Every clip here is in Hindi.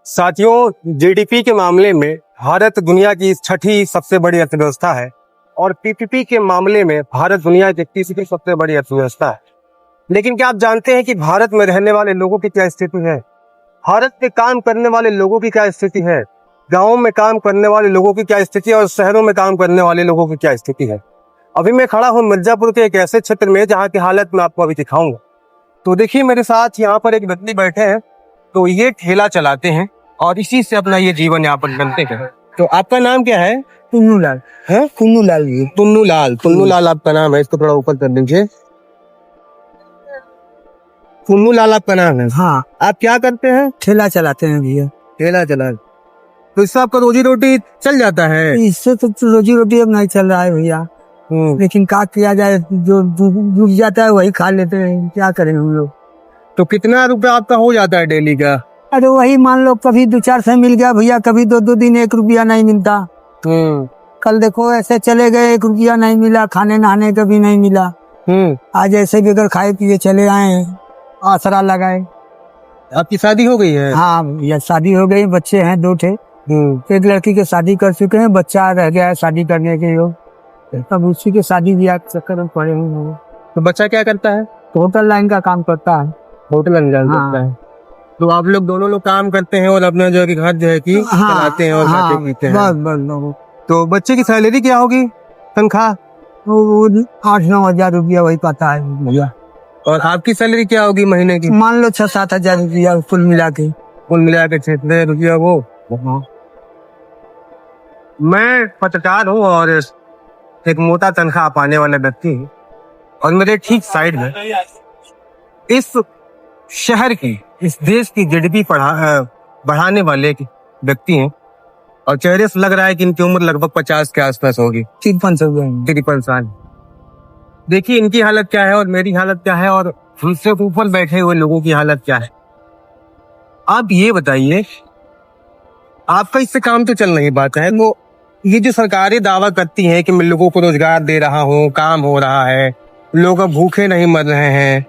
साथियों, जीडीपी के मामले में भारत दुनिया की छठी सबसे बड़ी अर्थव्यवस्था है और पीपीपी के मामले में भारत दुनिया की तीसरी सबसे बड़ी अर्थव्यवस्था है। लेकिन क्या आप जानते हैं कि भारत में रहने वाले लोगों की क्या स्थिति है? भारत में काम करने वाले लोगों की क्या स्थिति है? गाँव में काम करने वाले लोगों की क्या स्थिति है और शहरों में काम करने वाले लोगों की क्या स्थिति है? अभी मैं खड़ा हूँ मिर्जापुर के एक ऐसे क्षेत्र में जहाँ की हालत मैं आपको अभी दिखाऊंगा। तो देखिए, मेरे साथ यहाँ पर एक व्यक्ति बैठे हैं, तो ये ठेला चलाते हैं और इसी से अपना ये जीवन यापन करते हैं। तो आपका नाम क्या है? पुन्नू लाल है पुन्नू लाल जी। पुन्नू लाल आपका नाम है। इसको थोड़ा ऊपर कर दीजिए। पुन्नू लाल आपका नाम है। हाँ, आप क्या करते हैं? ठेला चलाते हैं भैया। ठेला चला। तो इससे आपका रोजी रोटी चल जाता है? इससे तो रोजी रोटी अब नहीं चल रहा है भैया, लेकिन क्या किया जाए, जो डूब जाता है वही खा लेते हैं, क्या करें हम लोग। तो कितना रुपया आपका हो जाता है डेली का? अरे वही मान लो, कभी 2-4 मिल गया भैया, कभी 2 दिन 1 रुपया नहीं मिलता। कल देखो ऐसे चले गए, 1 रुपया नहीं मिला, खाने नहाने का भी नहीं मिला। आज ऐसे बगैर खाए पिए चले आए, आसरा लगाए। आपकी शादी हो गई है? हाँ भैया, शादी हो गई, बच्चे हैं 2 ठे। एक लड़की के शादी कर चुके हैं, बच्चा रह गया है शादी करने के योग। तब उसी के शादी ब्याह के चक्कर में पड़े हुए। तो बच्चा क्या करता है? होटल लाइन का काम करता है। होटल अंजाम करता है। तो आप लोग दोनों लोग काम करते हैं और अपना जो है कि घर जो है कि चलाते हैं और खाते पीते हैं। बस। तो बच्चे की सैलरी क्या होगी, तनख्वाह? 8-9 हजार रुपया वही पाता है भैया। और आपकी सैलरी क्या होगी महीने की? मान लो 6-7 हजार रुपया कुल मिला के। कुल मिला के 6 रुपया वो। मैं पत्रकार हूँ और एक मोटा तनख्वाह पाने वाला व्यक्ति हूँ, और मेरे ठीक साइड में इस शहर की, इस देश की जीडीपी बढ़ाने वाले व्यक्ति हैं, और चेहरे से लग रहा है कि इनकी उम्र लगभग 50 के आसपास होगी। 53 साल। देखिए इनकी हालत क्या है और मेरी हालत क्या है, और हमसे ऊपर बैठे हुए लोगों की हालत क्या है। आप ये बताइए, आपका इससे काम तो चल नहीं पाता है। वो ये जो सरकारें दावा करती हैं कि मैं लोगों को रोजगार दे रहा हूँ, काम हो रहा है, लोग अब भूखे नहीं मर रहे हैं,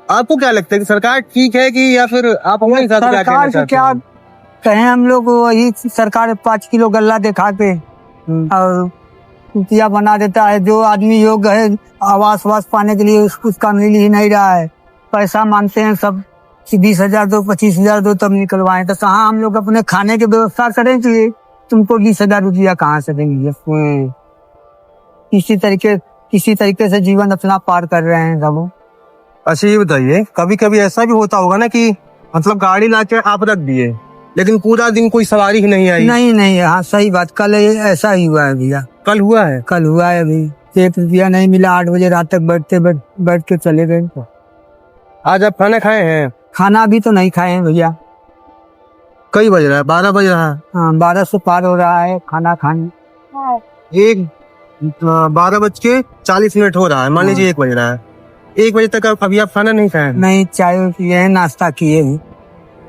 आपको क्या लगता है कि सरकार ठीक है कि, या फिर आप हमारे साथ क्या कहना चाहते हैं? क्या कहें हम लोग, वही सरकार 5 किलो गल्ला दिखा के और रुपया बना देता है। जो आदमी योग्य है आवास वास पाने के लिए, उसका मिल ही नहीं रहा है। पैसा मांगते हैं सब, 20 हजार दो, 25 हजार दो, तब निकलवाएं। तो कहाँ हम लोग अपने खाने की व्यवस्था करेंगे? तुमको 20 हजार रुपया कहाँ से देंगे? किसी तरीके से जीवन अपना पार कर रहे हैं सब। अच्छा ये बताइए, कभी कभी ऐसा भी होता होगा ना कि मतलब गाड़ी लाके आप रख दिए, लेकिन पूरा दिन कोई सवारी ही नहीं आई? नहीं, हाँ सही बात। कल ऐसा ही हुआ है भैया। कल हुआ है? कल हुआ है अभी। 1 रुपया नहीं मिला, 8 बजे रात तक बैठ के चले गए। आज आप खाना खाए हैं? खाना अभी तो नहीं खाए हैं भैया। कई बज रहा है? 12 बज रहा है। हाँ, 12 से पार हो रहा है खाना खाने। 12:40 हो रहा है, मान लीजिए 1 बज रहा है। 1 बजे तक अभी आप खाना नहीं खाए? नहीं, चाय पिए हैं, नाश्ता किए हैं।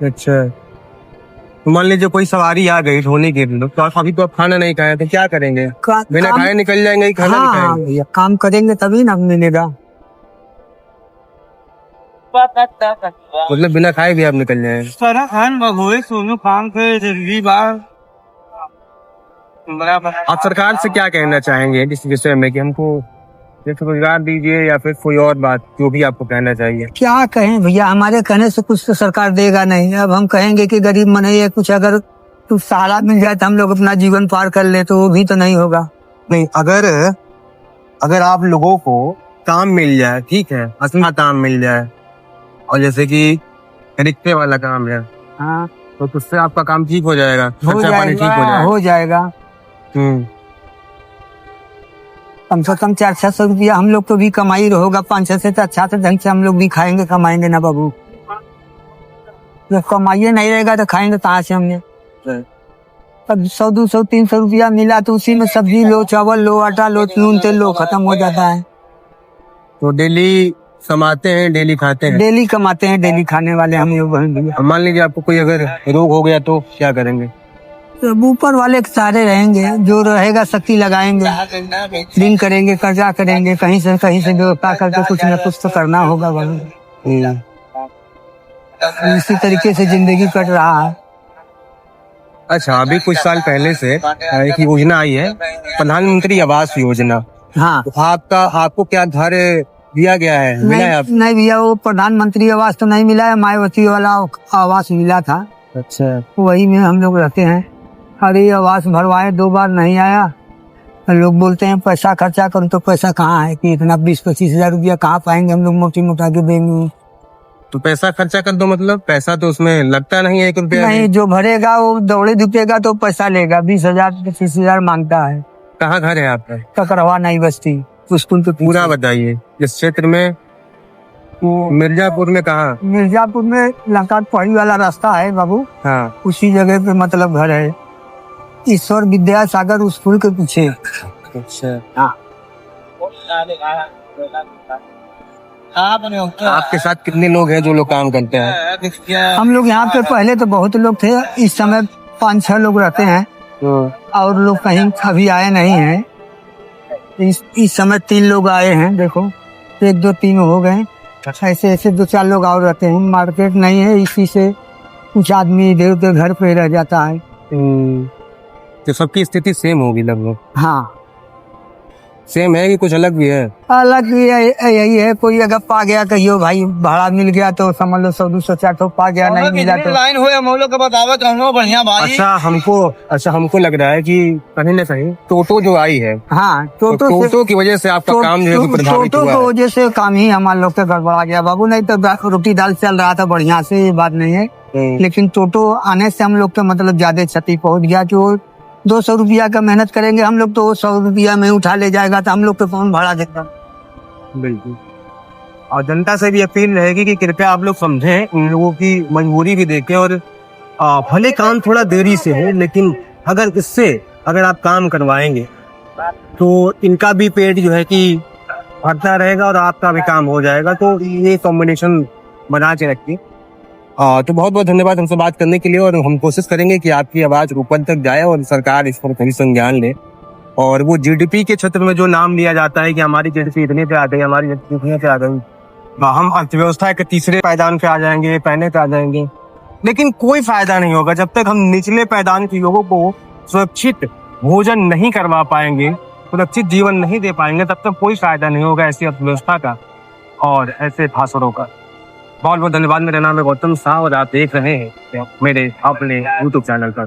अच्छा, मान लीजिए कोई सवारी आ गई ढोने के लिए, तो अभी तो आप खाना नहीं खाए, तो क्या करेंगे? बिना खाए निकल जाएंगे? खाना नहीं खाएंगे? भैया काम करेंगे तभी ना मिलेगा। मतलब बिना खाए भी आप निकल जाएंगे? आप सरकार से क्या कहना चाहेंगे इस विषय में कि हमको रोजगार दीजिए, या फिर कोई और बात जो भी आपको कहना चाहिए? क्या कहें भैया, हमारे कहने से कुछ तो सरकार देगा नहीं। अब हम कहेंगे कि गरीब मनैया कुछ अगर कुछ सहारा मिल जाए तो हम लोग अपना जीवन पार कर ले, तो वो भी तो नहीं होगा। नहीं, अगर आप लोगों को काम मिल जाए, ठीक है, अच्छा काम मिल जाए, और जैसे कि रिक्शे वाला काम है, हाँ, तो उससे आपका काम ठीक हो जाएगा, हो जाएगा। कम से कम 400-600 रुपया हम लोग को भी कमाई होगा। 500 से तो अच्छा से ढंग से हम लोग भी खाएंगे कमाएंगे ना बाबू। जब कमाइए नहीं रहेगा तो खाएंगे कहाँ से हमने? तब 100-200-300 रुपया मिला तो उसी में सब्जी लो, चावल लो, आटा लो, नून तेल लो, खत्म हो जाता है। तो डेली कमाते हैं, डेली खाते हैं? डेली कमाते हैं, डेली खाने वाले हम लोग। मान लीजिए आपको कोई अगर रोग हो गया तो क्या करेंगे? तो ऊपर वाले के सहारे रहेंगे, जो रहेगा शक्ति लगाएंगे, ऋण करेंगे, कर्जा करेंगे, कहीं से व्यवस्था करके कुछ न कुछ तो करना होगा भाई। इसी तरीके से जिंदगी कट रहा है। अच्छा, अभी कुछ साल पहले से एक योजना आई है, प्रधानमंत्री आवास योजना। हाँ तो आपको क्या घर दिया गया है, मिला है? नहीं भैया, वो प्रधानमंत्री आवास तो नहीं मिला है, मायावती वाला आवास मिला था। अच्छा, वही में हम लोग रहते हैं। अरे आवास भरवाए 2 बार नहीं आया। लोग बोलते हैं पैसा खर्चा करो, तो पैसा कहाँ है कि इतना 20-25 हजार रुपया कहाँ पाएंगे हम लोग मोटी मोटा के देंगे। तो पैसा खर्चा कर दो, मतलब पैसा तो उसमें लगता नहीं है 1 रुपया नहीं, जो भरेगा वो दौड़े धूपेगा तो पैसा लेगा। 20,000-25 हजार मांगता है। कहाँ घर है आपका? ककरवा नई बस्ती स्कूल तो पूरा बताइए इस क्षेत्र में। मिर्जापुर में कहाँ? मिर्जापुर में लंका पहाड़ी वाला रास्ता है बाबू, हाँ, उसी जगह पे मतलब घर है। ईश्वर विद्यासागर स्कूल के पीछे। अच्छा। हाँ। आपके साथ कितने लोग हैं जो लोग काम करते हैं? हम लोग यहाँ पे पहले तो बहुत लोग थे, इस समय 5-6 लोग रहते हैं और लोग कहीं अभी आए नहीं हैं। इस समय 3 लोग आए हैं, देखो 1 2 3 हो गए। ऐसे 2-4 लोग और रहते हैं। मार्केट नहीं है, इसी से कुछ आदमी इधर उधर घर पे रह जाता है। तो सबकी स्थिति सेम होगी लगभग? हाँ सेम है कि कुछ अलग भी है? अलग यही है, कोई अगर पा गया कहियो भाई भाड़ा मिल गया तो समझ लो 100-200 तो पा गया, नहीं मिला तो लाइन हो हम लोग बतावत हम लोग बढ़िया भाई। अच्छा, हमको लग रहा है कि कहीं न कहीं टोटो जो आई है, हाँ टोटो की वजह से आपका काम जो है वो प्रभावित टोटो हुआ की है। वजह से काम ही हमारे लोग का गड़बड़ा गया बाबू। नहीं तो रोटी दाल चल रहा था बढ़िया से, ये बात नहीं है। लेकिन टोटो आने से हम लोग का मतलब ज्यादा क्षति पहुंच गया कि वो 200 रुपया का मेहनत करेंगे हम लोग तो वो 100 रुपया में उठा ले जाएगा, तो हम लोग पे कौन भाड़ा देगा। बिल्कुल। और जनता से भी अपील रहेगी कि कृपया आप लोग समझें, इन लोगों की मजबूरी भी देखें और भले काम थोड़ा देरी से हो, लेकिन अगर आप काम करवाएंगे तो इनका भी पेट जो है कि भरता रहेगा और आपका भी काम हो जाएगा। तो ये कॉम्बिनेशन बना के रखिए। तो बहुत बहुत धन्यवाद हमसे बात करने के लिए, और हम कोशिश करेंगे कि आपकी आवाज ऊपर तक जाए और सरकार इस पर कभी संज्ञान ले। और वो जीडीपी के क्षेत्र में जो नाम लिया जाता है कि हमारी जीडीपी इतने पे आ गई, हमारी जीडीपी इतने पे आ गई, हम अर्थव्यवस्था के तीसरे पायदान पे आ जाएंगे, पहले पे आ जाएंगे, लेकिन कोई फायदा नहीं होगा जब तक हम निचले पायदान के लोगों को सुरक्षित भोजन नहीं करवा पाएंगे, सुरक्षित जीवन नहीं दे पाएंगे, तब तक कोई फायदा नहीं होगा ऐसी अर्थव्यवस्था का और ऐसे भाषणों का। बहुत बहुत धन्यवाद। मेरा नाम है गौतम शाह और आप देख रहे हैं मेरे अपने YouTube चैनल पर।